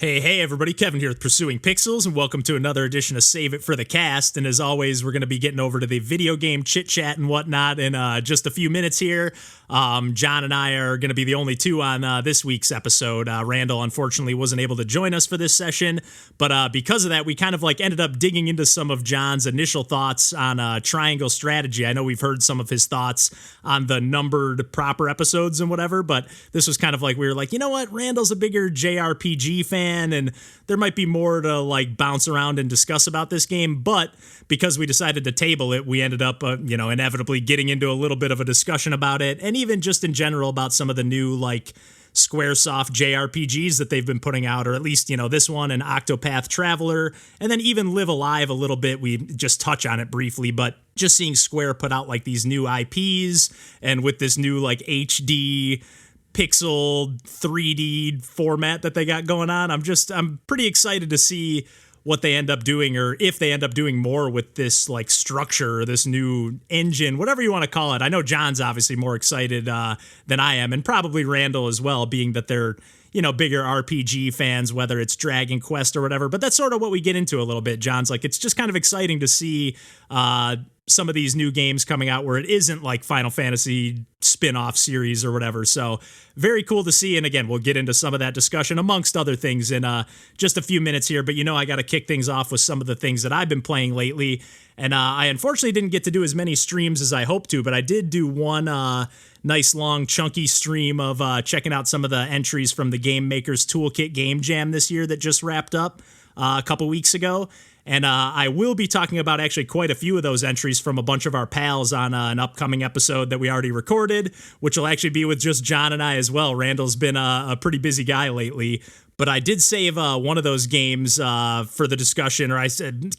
Hey, everybody, Kevin here with Pursuing Pixels, and welcome to another edition of Save It for the Cast. And as always, we're going to be getting over to the video game chit-chat and whatnot in just a few minutes here. John and I are going to be the only two on this week's episode. Randall, unfortunately, wasn't able to join us for this session, but because of that, we kind of ended up digging into some of John's initial thoughts on Triangle Strategy. I know we've heard some of his thoughts on the numbered proper episodes and whatever, but this was kind of we were like, you know what, Randall's a bigger JRPG fan, and there might be more to bounce around and discuss about this game, but because we decided to table it, we ended up inevitably getting into a little bit of a discussion about it, and even just in general about some of the new Squaresoft JRPGs that they've been putting out, or at least this one and Octopath Traveler, and then even Live Alive a little bit. We just touch on it briefly, but just seeing Square put out these new IPs, and with this new HD pixel 3D format that they got going on, I'm pretty excited to see what they end up doing, or if they end up doing more with this structure, or this new engine, whatever you want to call it. I know John's obviously more excited than I am, and probably Randall as well, being that they're bigger RPG fans, whether it's Dragon Quest or whatever. But that's sort of what we get into a little bit. John's it's just kind of exciting to see some of these new games coming out where it isn't Final Fantasy spin-off series or whatever. So very cool to see. And again, we'll get into some of that discussion amongst other things in just a few minutes here. But I got to kick things off with some of the things that I've been playing lately. And I unfortunately didn't get to do as many streams as I hoped to, but I did do one nice long chunky stream of checking out some of the entries from the Game Maker's Toolkit Game Jam this year that just wrapped up a couple weeks ago. And I will be talking about actually quite a few of those entries from a bunch of our pals on an upcoming episode that we already recorded, which will actually be with just John and I as well. Randall's been a pretty busy guy lately. But I did save one of those games for the discussion, or I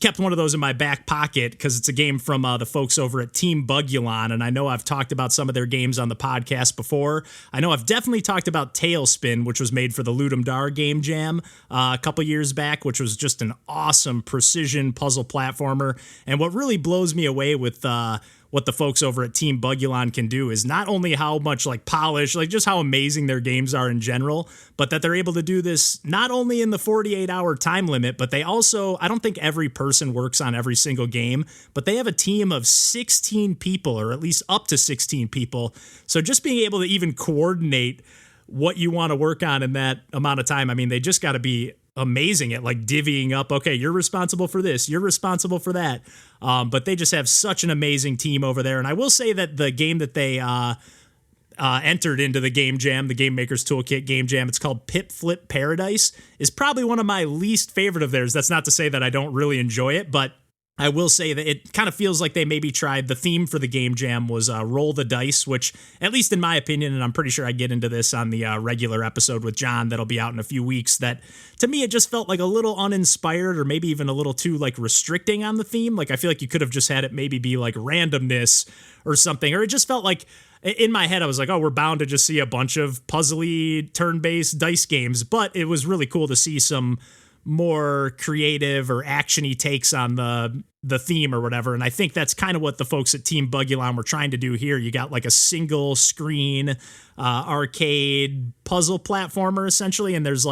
kept one of those in my back pocket because it's a game from the folks over at Team Bugulon, and I know I've talked about some of their games on the podcast before. I know I've definitely talked about Tailspin, which was made for the Ludum Dare Game Jam a couple years back, which was just an awesome precision puzzle platformer. And what really blows me away with what the folks over at Team Bugulon can do is not only how much polish, just how amazing their games are in general, but that they're able to do this not only in the 48-hour time limit, but they also, I don't think every person works on every single game, but they have a team of 16 people, or at least up to 16 people. So just being able to even coordinate what you want to work on in that amount of time, I mean, they just got to be amazing at divvying up, okay, you're responsible for this, you're responsible for that. But they just have such an amazing team over there. And I will say that the game that they entered into the Game Jam, the Game Maker's Toolkit Game Jam, it's called Pip Flip Paradise, is probably one of my least favorite of theirs. That's not to say that I don't really enjoy it, but I will say that it kind of feels like they maybe tried, the theme for the Game Jam was roll the dice, which, at least in my opinion, and I'm pretty sure I get into this on the regular episode with John that'll be out in a few weeks, that to me it just felt a little uninspired, or maybe even a little too restricting on the theme. I feel like you could have just had it maybe be randomness or something, or it just felt in my head I was oh, we're bound to just see a bunch of puzzly turn-based dice games. But it was really cool to see some more creative or actiony takes on the theme or whatever. And I think that's kind of what the folks at Team Bugulon were trying to do here. You got a single screen arcade puzzle platformer essentially, and there's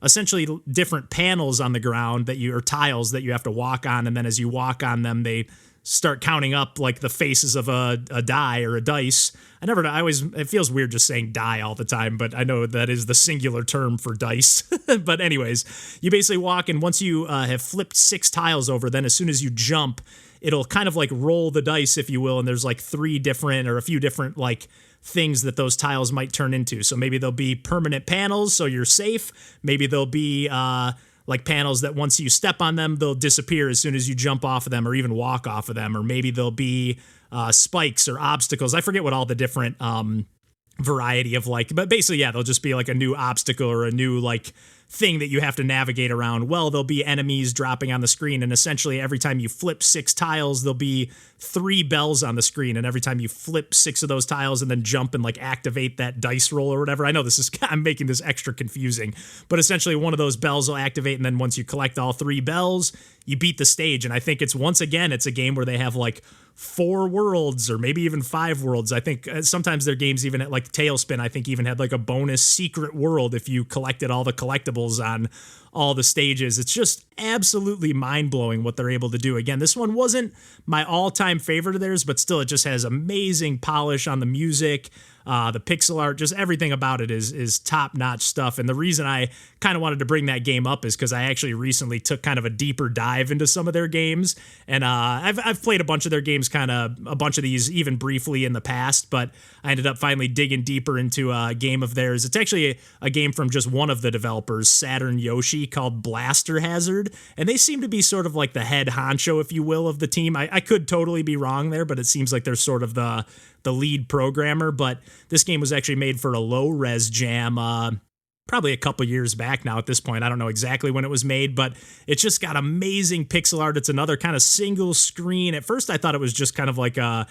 essentially different panels on the ground or tiles that you have to walk on, and then as you walk on them, they start counting up the faces of a die or a dice. It feels weird just saying die all the time, but I know that is the singular term for dice. But anyways, you basically walk, and once you have flipped 6 tiles over, then as soon as you jump, it'll kind of roll the dice, if you will, and there's 3 different, or a few different things that those tiles might turn into. So maybe there'll be permanent panels, so you're safe. Maybe there'll be panels that once you step on them, they'll disappear as soon as you jump off of them or even walk off of them. Or maybe there'll be spikes or obstacles. I forget what all the different variety of but basically, yeah, there'll just be a new obstacle or a new thing that you have to navigate around. Well, there'll be enemies dropping on the screen, and essentially every time you flip 6 tiles, there'll be 3 bells on the screen, and every time you flip 6 of those tiles and then jump and activate that dice roll or whatever, I know I'm making this extra confusing, but essentially one of those bells will activate, and then once you collect all 3 bells, you beat the stage. And I think it's a game where they have 4 worlds or maybe even 5 worlds. I think sometimes their games, even at like Tailspin, I think even had like a bonus secret world if you collected all the collectibles on all the stages. It's just absolutely mind-blowing what they're able to do. Again, this one wasn't my all-time favorite of theirs, but still it just has amazing polish on the music. The pixel art, just everything about it is top-notch stuff. And the reason I kind of wanted to bring that game up is because I actually recently took kind of a deeper dive into some of their games. And I've played a bunch of their games, kind of a bunch of these even briefly in the past, but I ended up finally digging deeper into a game of theirs. It's actually a game from just one of the developers, Saturn Yoshi, called Blaster Hazard. And they seem to be sort of like the head honcho, if you will, of the team. I could totally be wrong there, but it seems like they're sort of the lead programmer. But this game was actually made for a low-res jam probably a couple years back now at this point. I don't know exactly when it was made, but it's just got amazing pixel art. It's another kind of single screen. At first I thought it was just kind of like a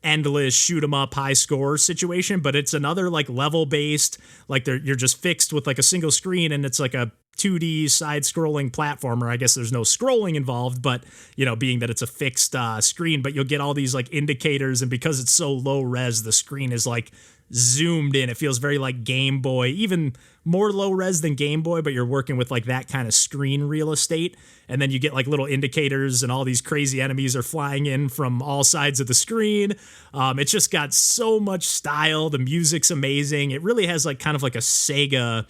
endless shoot 'em up high score situation, but it's another like level based, like you're just fixed with like a single screen, and it's like a 2D side-scrolling platformer. I guess there's no scrolling involved, but, you know, being that it's a fixed screen, but you'll get all these, like, indicators, and because it's so low-res, the screen is, like, zoomed in. It feels very like Game Boy, even more low-res than Game Boy, but you're working with, like, that kind of screen real estate, and then you get, like, little indicators, and all these crazy enemies are flying in from all sides of the screen. It's just got so much style. The music's amazing. It really has, like, kind of like a Sega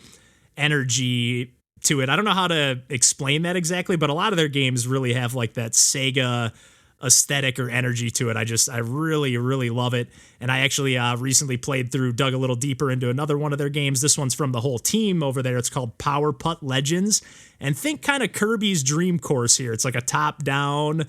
energy to it. I don't know how to explain that exactly, but a lot of their games really have like that Sega aesthetic or energy to it. I really, really love it. And I actually recently dug a little deeper into another one of their games. This one's from the whole team over there. It's called Power Putt Legends. And think kind of Kirby's Dream Course here. It's like a top-down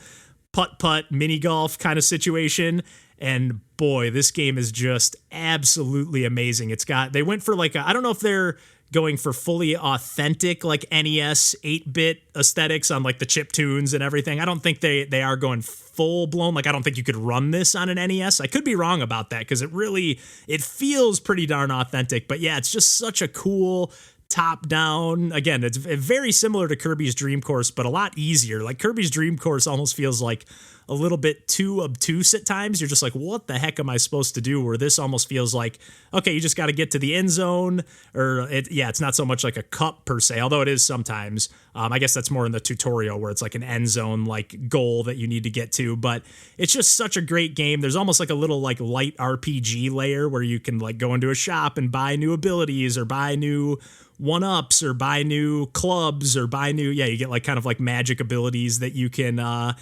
putt-putt mini golf kind of situation. And boy, this game is just absolutely amazing. They went for like, I don't know if they're going for fully authentic like NES 8-bit aesthetics on like the chip tunes and everything. I don't think they are going full blown. Like I don't think you could run this on an NES. I could be wrong about that because it feels pretty darn authentic. But yeah, it's just such a cool top down. Again, it's very similar to Kirby's Dream Course, but a lot easier. Like Kirby's Dream Course almost feels like a little bit too obtuse at times. You're just like, what the heck am I supposed to do? Where this almost feels like, okay, you just got to get to the end zone, or it's not so much like a cup per se, although it is sometimes. I guess that's more in the tutorial where it's like an end zone like goal that you need to get to, but it's just such a great game. There's almost like a little like light RPG layer where you can like go into a shop and buy new abilities or buy new one-ups or buy new clubs or you get like kind of like magic abilities that you can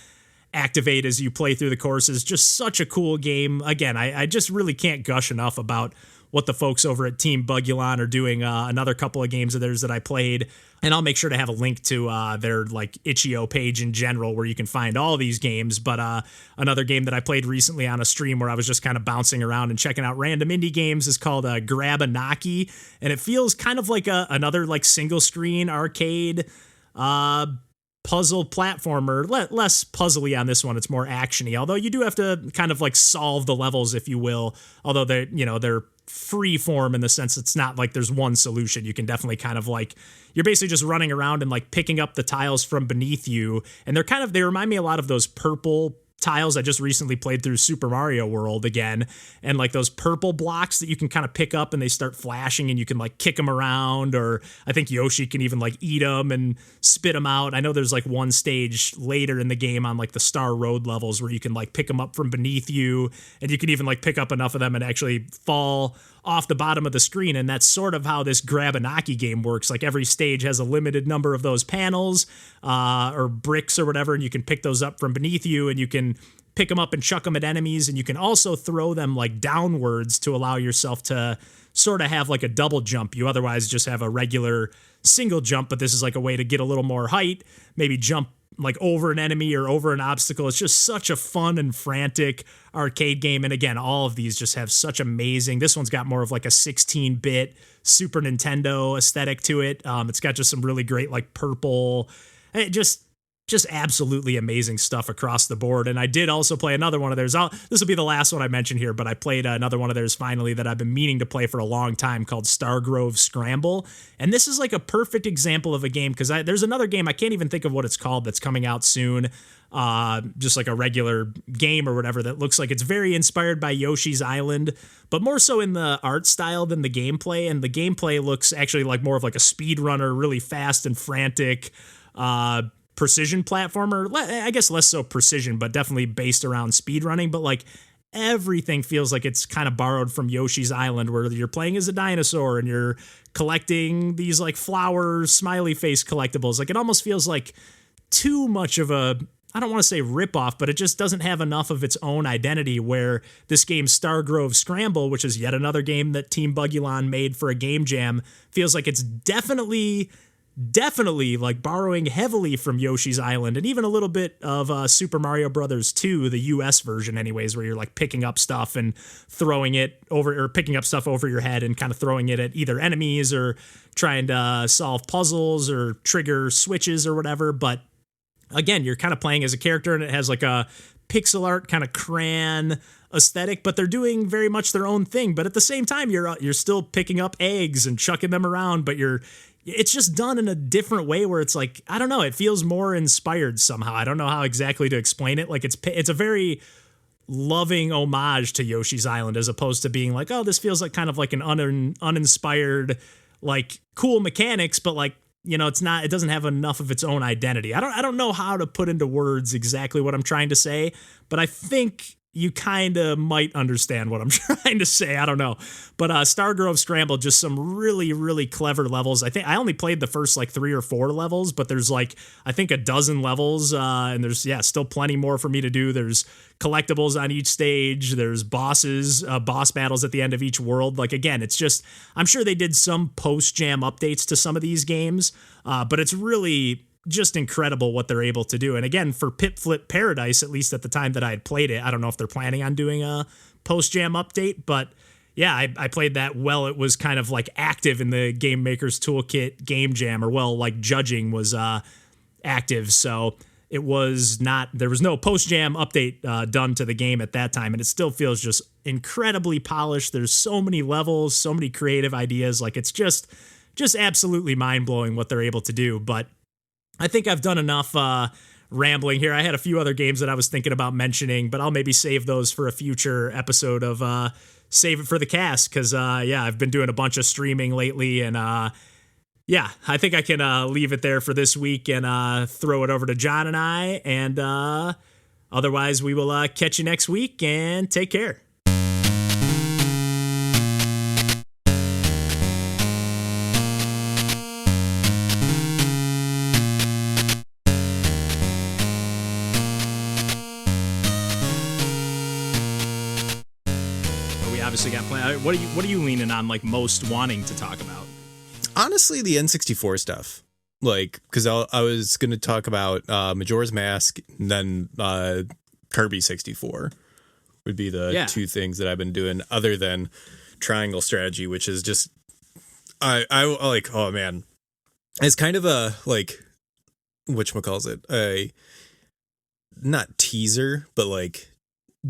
activate as you play through the courses. Just such a cool game. Again, I just really can't gush enough about what the folks over at Team Bugulon are doing. Another couple of games of theirs that I played, and I'll make sure to have a link to their like itch.io page in general where you can find all these games. But another game that I played recently on a stream where I was just kind of bouncing around and checking out random indie games is called Grab-a-Knocky, and it feels kind of like another like single screen arcade puzzle platformer, less puzzly on this one. It's more actiony, although you do have to kind of like solve the levels, if you will, although they're free form in the sense it's not like there's one solution. You can definitely kind of like, you're basically just running around and like picking up the tiles from beneath you, and they remind me a lot of those purple tiles. I just recently played through Super Mario World again, and like those purple blocks that you can kind of pick up and they start flashing and you can like kick them around, or I think Yoshi can even like eat them and spit them out. I know there's like one stage later in the game on like the Star Road levels where you can like pick them up from beneath you, and you can even like pick up enough of them and actually fall off the bottom of the screen. And that's sort of how this Grab-a-Knocky game works. Like every stage has a limited number of those panels or bricks or whatever, and you can pick those up from beneath you, and you can pick them up and chuck them at enemies, and you can also throw them like downwards to allow yourself to sort of have like a double jump. You otherwise just have a regular single jump, but this is like a way to get a little more height, maybe jump like over an enemy or over an obstacle. It's just such a fun and frantic arcade game. And again, all of these just have such amazing, this one's got more of like a 16-bit Super Nintendo aesthetic to it. It's got just some really great like purple, just just absolutely amazing stuff across the board. And I did also play another one of theirs. This will be the last one I mention here, but I played another one of theirs finally that I've been meaning to play for a long time called Stargrove Scramble. And this is like a perfect example of a game because there's another game, I can't even think of what it's called, that's coming out soon. Just like a regular game or whatever that looks like it's very inspired by Yoshi's Island, but more so in the art style than the gameplay. And the gameplay looks actually like more of like a speedrunner, really fast and frantic, precision platformer. I guess less so precision, but definitely based around speedrunning. But like everything feels like it's kind of borrowed from Yoshi's Island, where you're playing as a dinosaur and you're collecting these like flower smiley face collectibles. Like it almost feels like too much of a, I don't want to say ripoff, but it just doesn't have enough of its own identity, where this game Stargrove Scramble, which is yet another game that Team Bugulon made for a game jam, feels like it's definitely like borrowing heavily from Yoshi's Island and even a little bit of Super Mario Brothers 2, the US version anyways, where you're like picking up stuff and throwing it over, or picking up stuff over your head and kind of throwing it at either enemies or trying to solve puzzles or trigger switches or whatever. But again, you're kind of playing as a character and it has like a pixel art kind of crayon aesthetic, but they're doing very much their own thing. But at the same time, you're still picking up eggs and chucking them around, but it's just done in a different way where it's like, I don't know, it feels more inspired somehow. I don't know how exactly to explain it. Like it's a very loving homage to Yoshi's Island, as opposed to being like, oh, this feels like kind of like an uninspired, like cool mechanics, but like, you know, it doesn't have enough of its own identity. I don't know how to put into words exactly what I'm trying to say, but I think you kind of might understand what I'm trying to say. I don't know. But Stargrove Scramble, just some really, really clever levels. I think I only played the first like 3 or 4 levels, but there's like, I think a dozen levels. And there's, still plenty more for me to do. There's collectibles on each stage. There's boss battles at the end of each world. Like, again, it's just, I'm sure they did some post-jam updates to some of these games, but it's really just incredible what they're able to do. And again, for Pip Flip Paradise, at least at the time that I had played it, I don't know if they're planning on doing a post-jam update, but yeah, I played that while it was kind of like active in the Game Maker's Toolkit Game Jam, or like judging was active. So it was not, there was no post-jam update done to the game at that time, and it still feels just incredibly polished. There's so many levels, so many creative ideas. Like it's just absolutely mind-blowing what they're able to do. But I think I've done enough rambling here. I had a few other games that I was thinking about mentioning, but I'll maybe save those for a future episode of Save It for the Cast, because, I've been doing a bunch of streaming lately, and, I think I can leave it there for this week and throw it over to John and I, and otherwise we will catch you next week, and take care. Obviously got plenty. What are you leaning on, like, most wanting to talk about? Honestly, the N64 stuff. Like, because I was going to talk about Majora's Mask, and then Kirby 64 would be the two things that I've been doing, other than Triangle Strategy, which is just I like. Oh man, it's kind of a like whatchamacallit, a not teaser, but like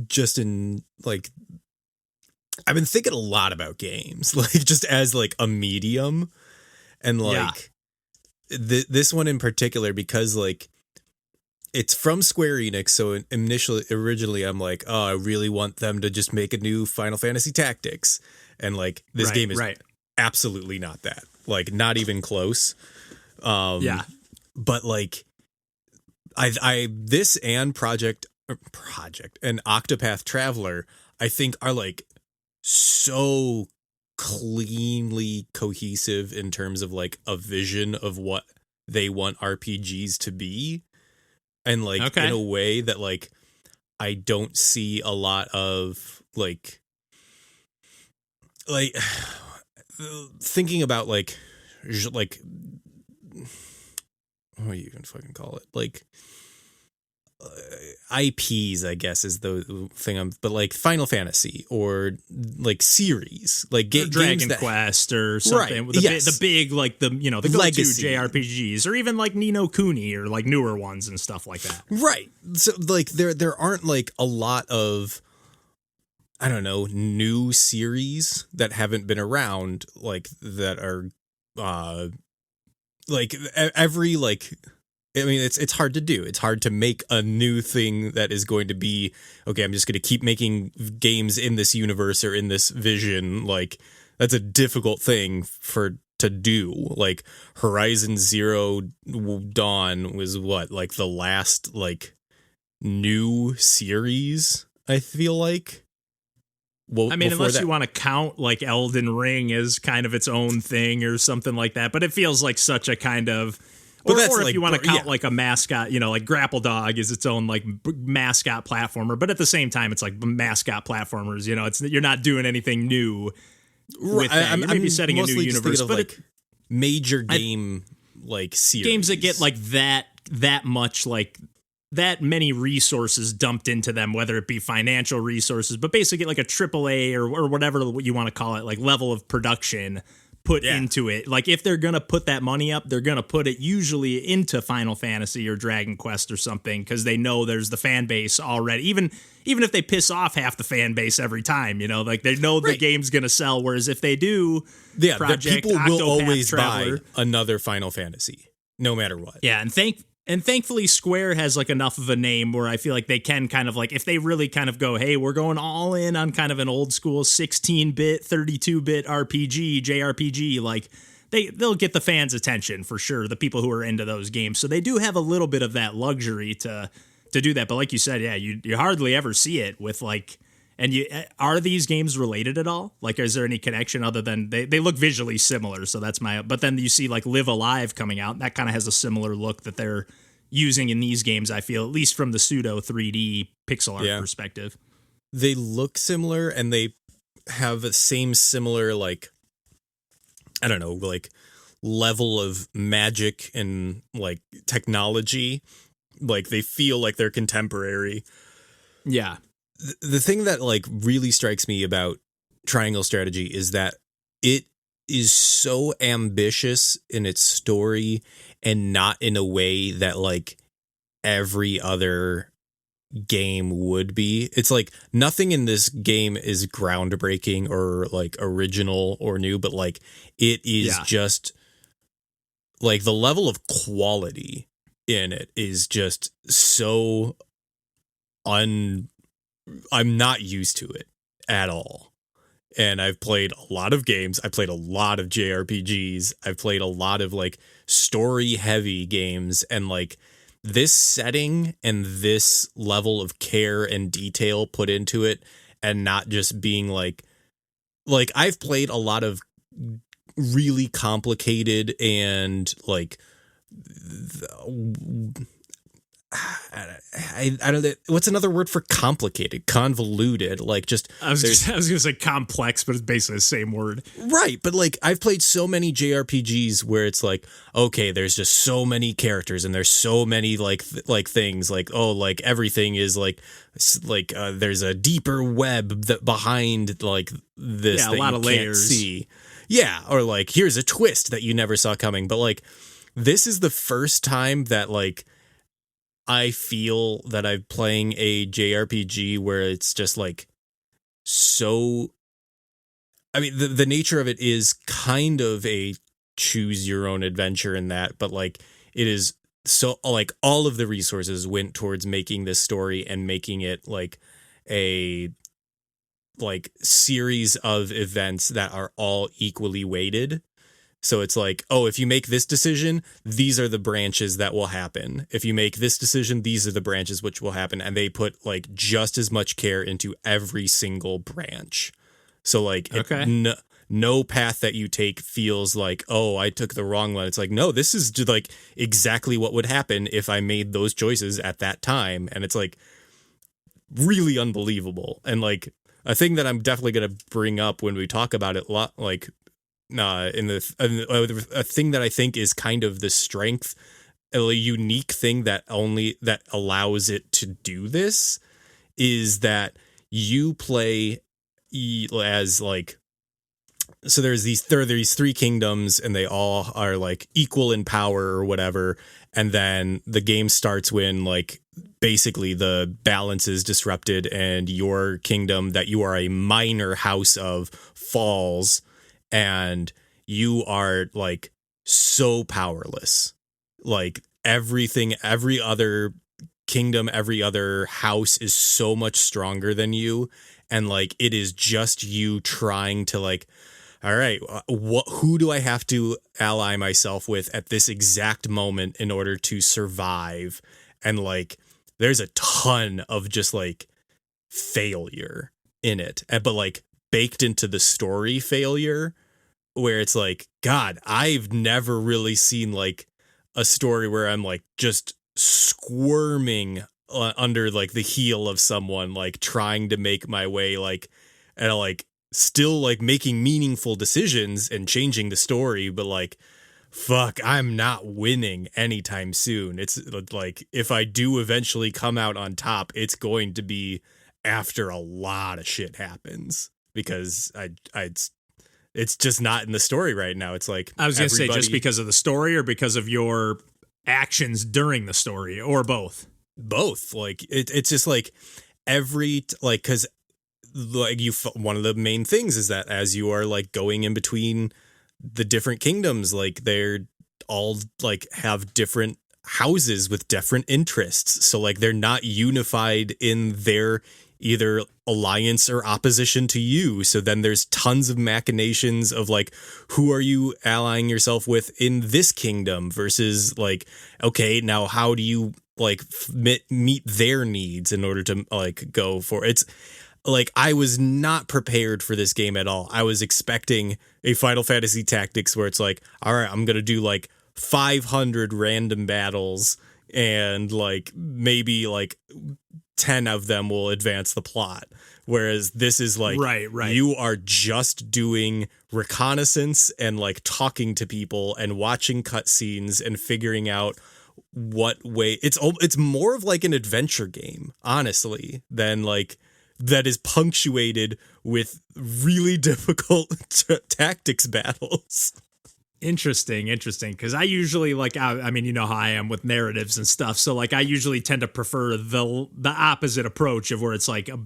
just in like. I've been thinking a lot about games, like just as like a medium, and like this one in particular, because like it's from Square Enix. So originally I'm like, oh, I really want them to just make a new Final Fantasy Tactics. And like this game is absolutely not that, like not even close. But like I this and Project and Octopath Traveler, I think are like so cleanly cohesive in terms of like a vision of what they want RPGs to be, and like in a way that like I don't see a lot of like thinking about like what do you even fucking call it, like IPs, I guess, is the thing. But like Final Fantasy or like series, like Dragon Quest or something. Right, The big like the the go-to Legacy JRPGs, or even like Ni no Kuni or like newer ones and stuff like that. Right. So like there aren't like a lot of, I don't know, new series that haven't been around, like that are like every like. I mean, it's hard to do. It's hard to make a new thing that is going to be, okay, I'm just going to keep making games in this universe or in this vision. Like, that's a difficult thing to do. Like, Horizon Zero Dawn was what? Like, the last, like, new series, I feel like? Well, I mean, unless you want to count, like, Elden Ring as kind of its own thing or something like that. But it feels like such a kind of... Or if like, you want to count like a mascot, like Grapple Dog is its own like mascot platformer, but at the same time, it's like mascot platformers. It's you're not doing anything new. With that. You may be setting a new universe, but like major game like series. Games that get like that much like that many resources dumped into them, whether it be financial resources, but basically like a AAA or whatever you want to call it, like level of production put into it. Like if they're gonna put that money up, they're gonna put it usually into Final Fantasy or Dragon Quest or something, because they know there's the fan base already. Even if they piss off half the fan base every time, like they know the game's gonna sell. Whereas if they do, Project people will Octopath always Traveler, buy another Final Fantasy, no matter what. Yeah, and thankfully Square has like enough of a name where I feel like they can kind of like, if they really kind of go, hey, we're going all in on kind of an old school 16-bit, 32-bit RPG, JRPG, like they'll get the fans' attention for sure, the people who are into those games. So they do have a little bit of that luxury to do that. But like you said, yeah, you hardly ever see it with like, and are these games related at all? Like, is there any connection other than they look visually similar? So that's but then you see like Live Alive coming out, and that kind of has a similar look that they're using in these games, I feel, at least from the pseudo 3D pixel art perspective. They look similar, and they have the same similar, like, I don't know, like level of magic and like technology. Like they feel like they're contemporary. Yeah. The thing that like really strikes me about Triangle Strategy is that it is so ambitious in its story, and not in a way that like every other game would be. It's like nothing in this game is groundbreaking or like original or new, but like it is just like the level of quality in it is just so I'm not used to it at all. And I've played a lot of games. I played a lot of JRPGs. I've played a lot of like story heavy games, and like this setting and this level of care and detail put into it, and not just being like I've played a lot of really complicated and like I don't know, what's another word for complicated, convoluted, like just I was gonna say complex, but it's basically the same word, right? But like I've played so many JRPGs where it's like, okay, there's just so many characters and there's so many like things like, oh, like everything is like there's a deeper web that behind like this that a lot of layers see, or like here's a twist that you never saw coming. But like this is the first time that like I feel that I'm playing a JRPG where it's just like so. I mean, the nature of it is kind of a choose your own adventure in that, but like it is so like all of the resources went towards making this story and making it like a like series of events that are all equally weighted. So it's like, oh, if you make this decision, these are the branches that will happen. If you make this decision, these are the branches which will happen. And they put like just as much care into every single branch. So like, no path that you take feels like, oh, I took the wrong one. It's like, no, this is just like exactly what would happen if I made those choices at that time. And it's like really unbelievable. And like a thing that I'm definitely going to bring up when we talk about it a lot, like, a thing that I think is kind of the strength a unique thing that allows it to do this is that you play as like, so there are these three kingdoms and they all are like equal in power or whatever. And then the game starts when like basically the balance is disrupted and your kingdom that you are a minor house of falls, and you are like so powerless. Like everything, every other kingdom, every other house is so much stronger than you. And like, it is just you trying to like, all right, who do I have to ally myself with at this exact moment in order to survive? And like, there's a ton of just like failure in it, but like baked into the story failure, where it's like, God, I've never really seen like a story where I'm like just squirming under like the heel of someone, like trying to make my way, like, and like still like making meaningful decisions and changing the story, but like, fuck, I'm not winning anytime soon. It's like, if I do eventually come out on top, it's going to be after a lot of shit happens, because it's just not in the story right now. It's like, I was going to say, just because of the story or because of your actions during the story, or both? Both. Like it's just like because like one of the main things is that as you are like going in between the different kingdoms, like they're all like have different houses with different interests. So like they're not unified in their either alliance or opposition to you. So then there's tons of machinations of like, who are you allying yourself with in this kingdom versus like, okay, now how do you like meet their needs in order to like go for it's like, I was not prepared for this game at all. I was expecting a Final Fantasy Tactics where it's like, all right, I'm going to do like 500 random battles and like maybe like 10 of them will advance the plot. Whereas this is like, right. You are just doing reconnaissance and like talking to people and watching cutscenes and figuring out what way it's more of like an adventure game, honestly, than like that is punctuated with really difficult tactics battles. Interesting. Because I usually like, I mean, you know how I am with narratives and stuff. So like, I usually tend to prefer the opposite approach of where it's like a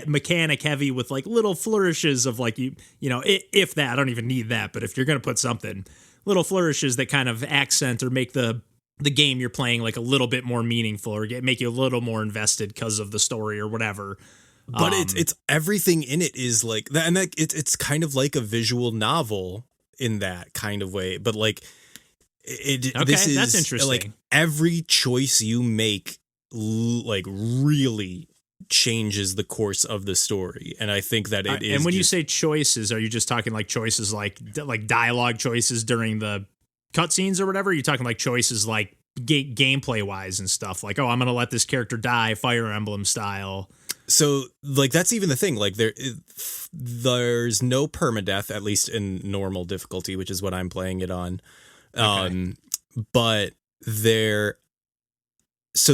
mechanic heavy with like little flourishes of like, you know, if that, I don't even need that. But if you're going to put something, little flourishes that kind of accent or make the game you're playing like a little bit more meaningful or make you a little more invested because of the story or whatever. But it's everything in it is like that, and like it's kind of like a visual novel in that kind of way. But like this is that's interesting. Like every choice you make like really changes the course of the story, and I think that it is. And when you say choices, are you just talking like choices like dialogue choices during the cutscenes or whatever? Are you talking like choices like gameplay wise and stuff like, oh, I'm gonna let this character die Fire Emblem style? So like that's even the thing, like there's no permadeath, at least in normal difficulty, which is what I'm playing it on. Okay. But there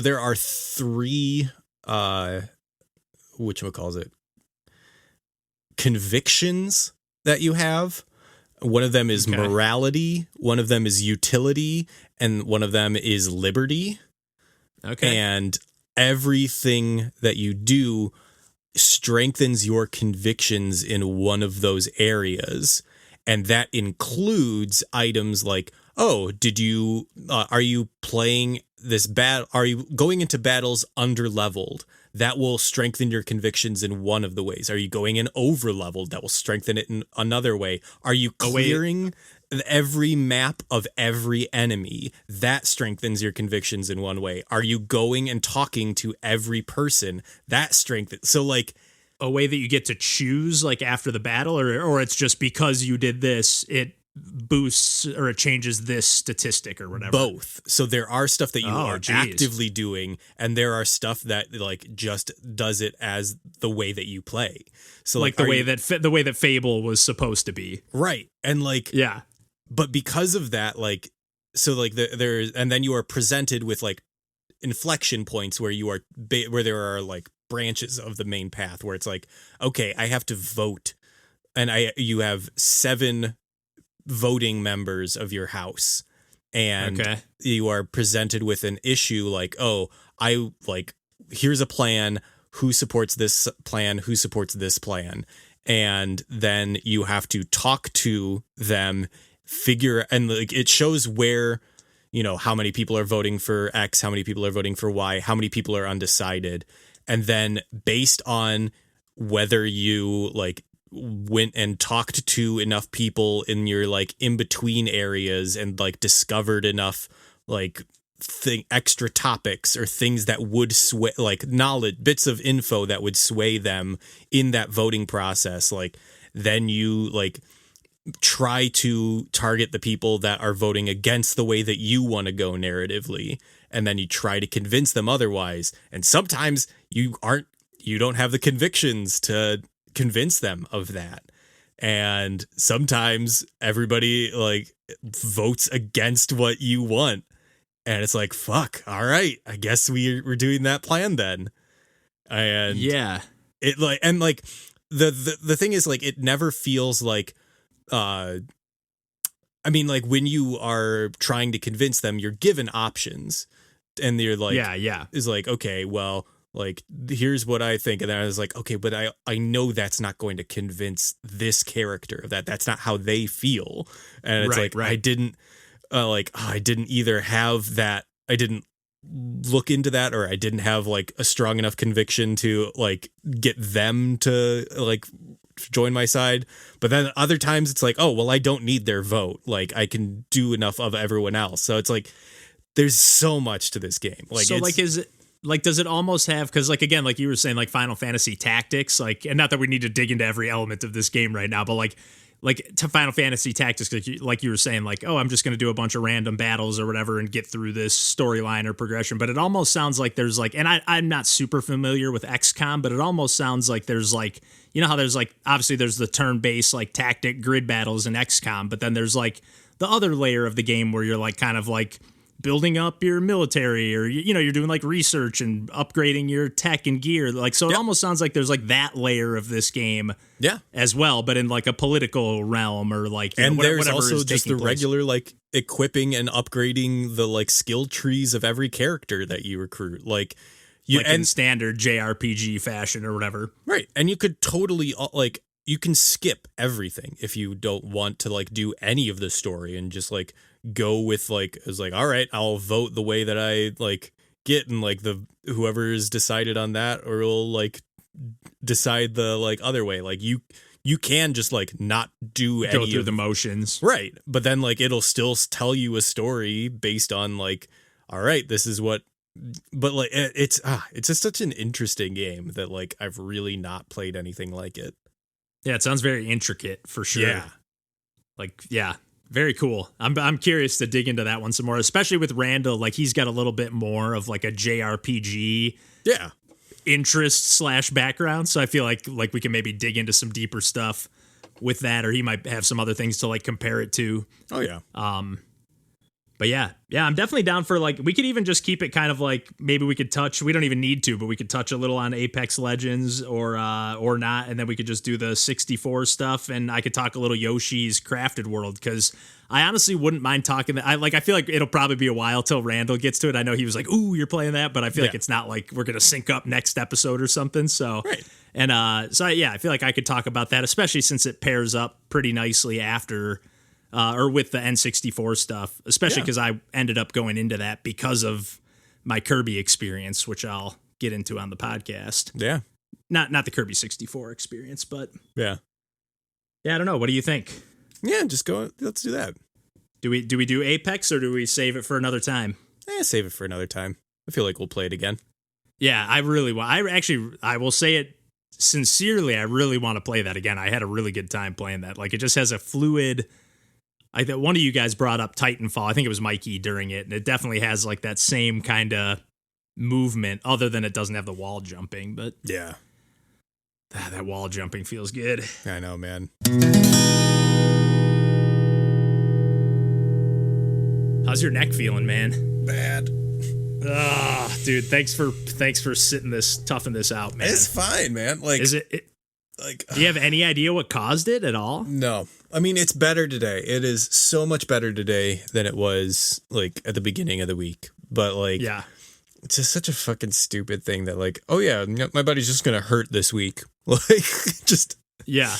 are three whatchamacallit, convictions that you have. One of them is morality, one of them is utility, and one of them is liberty. Okay. And everything that you do strengthens your convictions in one of those areas. And that includes items like, oh, are you playing this battle? Are you going into battles under-leveled? That will strengthen your convictions in one of the ways. Are you going in over-leveled? That will strengthen it in another way. Are you clearing every map of every enemy? That strengthens your convictions in one way. Are you going and talking to every person? That strengthens. So like a way that you get to choose like after the battle, or it's just because you did this, it boosts or it changes this statistic or whatever. Both. So there are stuff that you are actively doing, and there are stuff that like just does it as the way that you play. So like the way that Fable was supposed to be. Right. And like, yeah. But because of that, like so like there's, and then you are presented with like inflection points where you are where there are like branches of the main path where it's like, okay, I have to vote, and you have 7 voting members of your house, and you are presented with an issue like, oh, here's a plan, who supports this plan, who supports this plan, and then you have to talk to them, and like it shows where, how many people are voting for X, how many people are voting for Y, how many people are undecided. And then based on whether you like went and talked to enough people in your like in between areas and like discovered enough like extra topics or things that would sway, like knowledge, bits of info that would sway them in that voting process, like then you like try to target the people that are voting against the way that you want to go narratively, and then you try to convince them otherwise. And sometimes you don't have the convictions to convince them of that, and sometimes everybody like votes against what you want, and it's like, fuck, all right, I guess we're doing that plan then. And it like, and like the thing is like, it never feels like I mean, like when you are trying to convince them, you're given options, and they're like, is like, okay, well, like here's what I think, and then I was like, okay, but I know that's not going to convince this character of that. That's not how they feel, and it's I didn't I didn't either have that. I didn't look into that, or I didn't have like a strong enough conviction to like get them to like join my side. But then other times it's like, oh, well, I don't need their vote. Like I can do enough of everyone else. So it's like, there's so much to this game. Like, so like, is it like, does it almost have, because like, again, like you were saying, like Final Fantasy Tactics, like, and not that we need to dig into every element of this game right now, but like to Final Fantasy Tactics, like you were saying, like, oh, I'm just going to do a bunch of random battles or whatever and get through this storyline or progression. But it almost sounds like there's like, and I'm not super familiar with XCOM, but it almost sounds like there's like, how there's like, obviously there's the turn-based like tactic grid battles in XCOM, but then there's like the other layer of the game where you're like kind of like building up your military, or you're doing like research and upgrading your tech and gear, like, so it almost sounds like there's like that layer of this game as well, but in like a political realm, or like, and there's also just the regular like equipping and upgrading the like skill trees of every character that you recruit, like in standard JRPG fashion or whatever, right? And you could totally like, you can skip everything if you don't want to like do any of the story and just like go with like, it's like, all right, I'll vote the way that I like get, and like whoever is decided on that, or will like decide the like other way. Like you can just like not do any, go through the motions, right? But then like it'll still tell you a story based on like, all right, this is what. But like it's just such an interesting game that like I've really not played anything like it. Yeah, it sounds very intricate for sure. Yeah. Like, yeah, very cool. I'm curious to dig into that one some more, especially with Randall. Like, he's got a little bit more of like a JRPG interest / background. So I feel like we can maybe dig into some deeper stuff with that, or he might have some other things to like compare it to. Oh yeah. But yeah, I'm definitely down for like, we could even just keep it kind of like, maybe we could touch, we don't even need to, but we could touch a little on Apex Legends or not. And then we could just do the 64 stuff, and I could talk a little Yoshi's Crafted World, because I honestly wouldn't mind talking that. I feel like it'll probably be a while till Randall gets to it. I know he was like, ooh, you're playing that, but I feel like it's not like we're going to sync up next episode or something. So, right. And so I feel like I could talk about that, especially since it pairs up pretty nicely after or with the N64 stuff, especially because I ended up going into that because of my Kirby experience, which I'll get into on the podcast. Yeah. Not the Kirby 64 experience, but yeah, I don't know. What do you think? Yeah, just go. Let's do that. Do we do Apex, or do we save it for another time? Save it for another time. I feel like we'll play it again. Yeah, I really want. I will say it sincerely. I really want to play that again. I had a really good time playing that. Like, it just has a fluid. I think one of you guys brought up Titanfall. I think it was Mikey during it, and it definitely has like that same kind of movement, other than it doesn't have the wall jumping. But yeah, that wall jumping feels good. I know, man. How's your neck feeling, man? Bad. Dude, thanks for toughing this out, man. It's fine, man. Like, is it like, do you have any idea what caused it at all? No. I mean, it's better today. It is so much better today than it was like at the beginning of the week. But like, yeah, it's just such a fucking stupid thing that like, oh yeah, my body's just gonna hurt this week. Like, just yeah.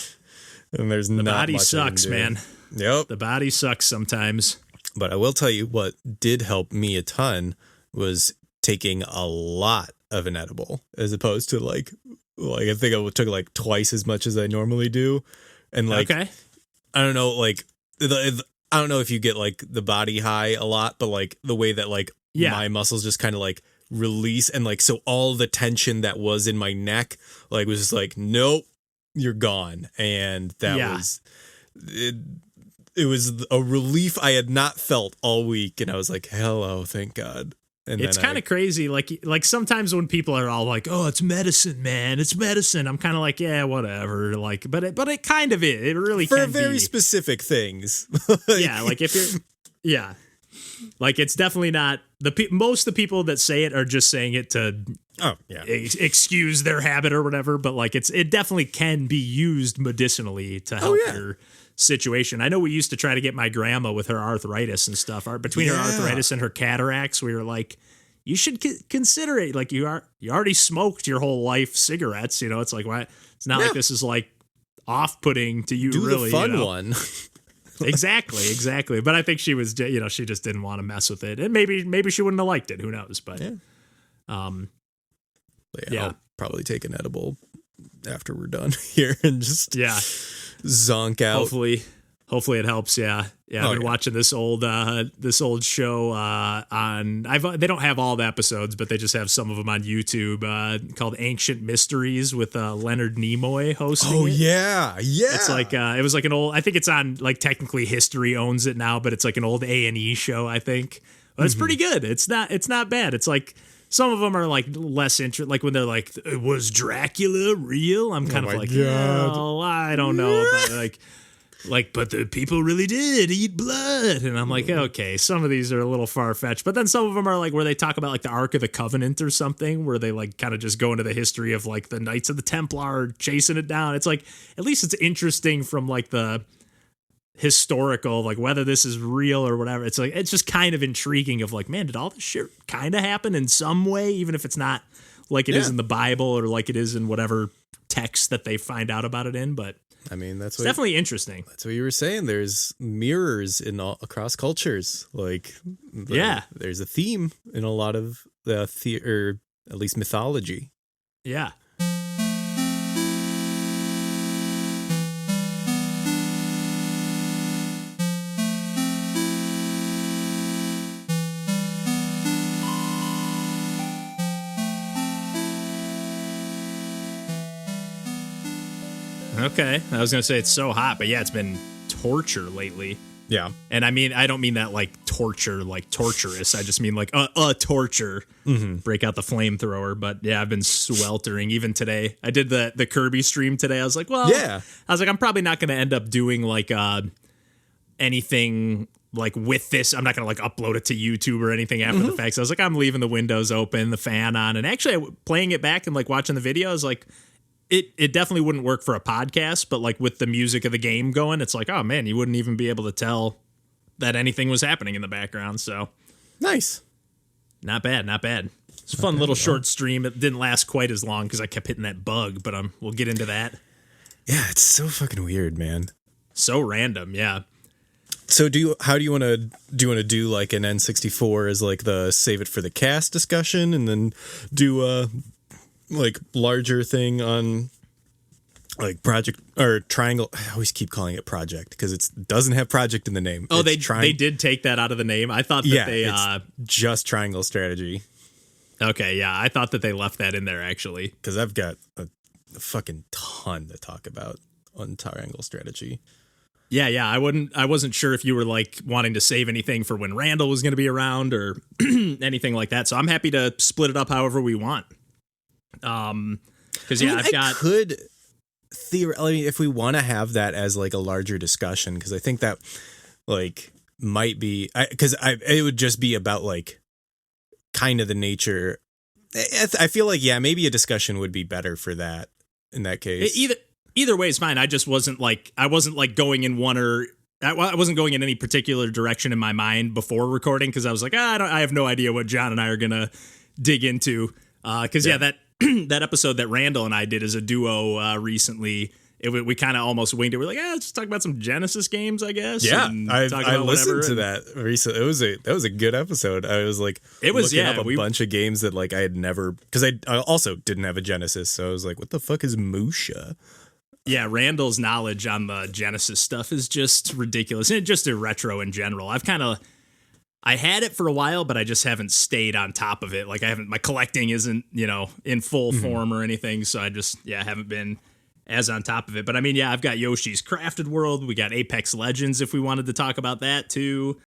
And there's the not body much sucks, man. Yep, the body sucks sometimes. But I will tell you what did help me a ton was taking a lot of an edible, as opposed to like I think I took like twice as much as I normally do, and like okay. I don't know, like I don't know if you get like the body high a lot, but like the way that like my muscles just kind of like release, and like so all the tension that was in my neck like was just like, nope, you're gone. And that was it was a relief I had not felt all week, and I was like, hello, thank God. And it's kind of crazy. Like sometimes when people are all like, "Oh, it's medicine, man. It's medicine." I'm kind of like, "Yeah, whatever." Like, but it kind of is. It really for can very be. specific things. Like if you're, like it's definitely not most of the people that say it are just saying it to excuse their habit or whatever. But like it definitely can be used medicinally to help your situation. I know we used to try to get my grandma with her arthritis and stuff. Between her arthritis and her cataracts, we were like, you should consider it. Like you already smoked your whole life cigarettes. You know, it's like, why? It's not like this is like off-putting to you. Do really, the fun one. Exactly. But I think she was, she just didn't want to mess with it, and maybe she wouldn't have liked it. Who knows? But I'll probably take an edible after we're done here and just zonk out. Hopefully it helps. Yeah. I've been watching this old show on. They don't have all the episodes, but they just have some of them on YouTube. Called Ancient Mysteries with Leonard Nimoy hosting. Oh it. yeah. It's like it was like an old. I think it's on like technically History owns it now, but it's like an old A&E show. I think, but it's pretty good. It's not bad. It's like. Some of them are like less interesting, like when they're like, "Was Dracula real?" I'm kind of like, "No, I don't know." But but the people really did eat blood, and I'm like, okay, some of these are a little far fetched, but then some of them are like where they talk about like the Ark of the Covenant or something, where they like kind of just go into the history of like the Knights of the Templar chasing it down. It's like at least it's interesting from like the historical, like whether this is real or whatever. It's like it's just kind of intriguing of like, man, did all this shit kind of happen in some way, even if it's not like it is in the Bible or like it is in whatever text that they find out about it in. But I mean, it's definitely interesting. That's what you were saying. There's mirrors in across cultures. Like there's a theme in a lot of the or at least mythology. Yeah. Okay. I was going to say it's so hot, but yeah, it's been torture lately. Yeah. And I mean, I don't mean that like torture, like torturous. I just mean like torture. Mm-hmm. Break out the flamethrower. But yeah, I've been sweltering even today. I did the Kirby stream today. I was like, I'm probably not going to end up doing like anything like with this. I'm not going to like upload it to YouTube or anything after the fact. So I was like, I'm leaving the windows open, the fan on. And actually playing it back and like watching the videos, like, It definitely wouldn't work for a podcast, but like with the music of the game going, it's like, oh man, you wouldn't even be able to tell that anything was happening in the background. So nice. Not bad. It's a fun little short stream. It didn't last quite as long because I kept hitting that bug, but we'll get into that. Yeah, it's so fucking weird, man. So random, yeah. So do you want to do like an N64 as like the save it for the cast discussion, and then do like larger thing on like project or triangle. I always keep calling it project because it doesn't have project in the name. Oh, they did take that out of the name. I thought that it's just triangle strategy. Okay, yeah, I thought that they left that in there actually because I've got a fucking ton to talk about on triangle strategy. Yeah, I wasn't sure if you were like wanting to save anything for when Randall was going to be around or anything like that. So I'm happy to split it up however we want. Because I could theoretically, if we want to have that as like a larger discussion, because I think that like might be because it would just be about like kind of the nature. I feel like maybe a discussion would be better for that in that case. Either way is fine. I just wasn't like going in one or I wasn't going in any particular direction in my mind before recording because I was like, I have no idea what John and I are gonna dig into. Because that that episode that Randall and I did as a duo recently, we kind of almost winged it. We're like, let's talk about some Genesis games, I guess. Yeah, I listened to that recently. That was a good episode. I was like, looking up a bunch of games that like I had never, because I also didn't have a Genesis, so I was like, what the fuck is Musha? Yeah, Randall's knowledge on the Genesis stuff is just ridiculous. And just a retro in general. I had it for a while, but I just haven't stayed on top of it. Like my collecting isn't, in full form or anything. So I just, haven't been as on top of it. But I mean, I've got Yoshi's Crafted World. We got Apex Legends if we wanted to talk about that too.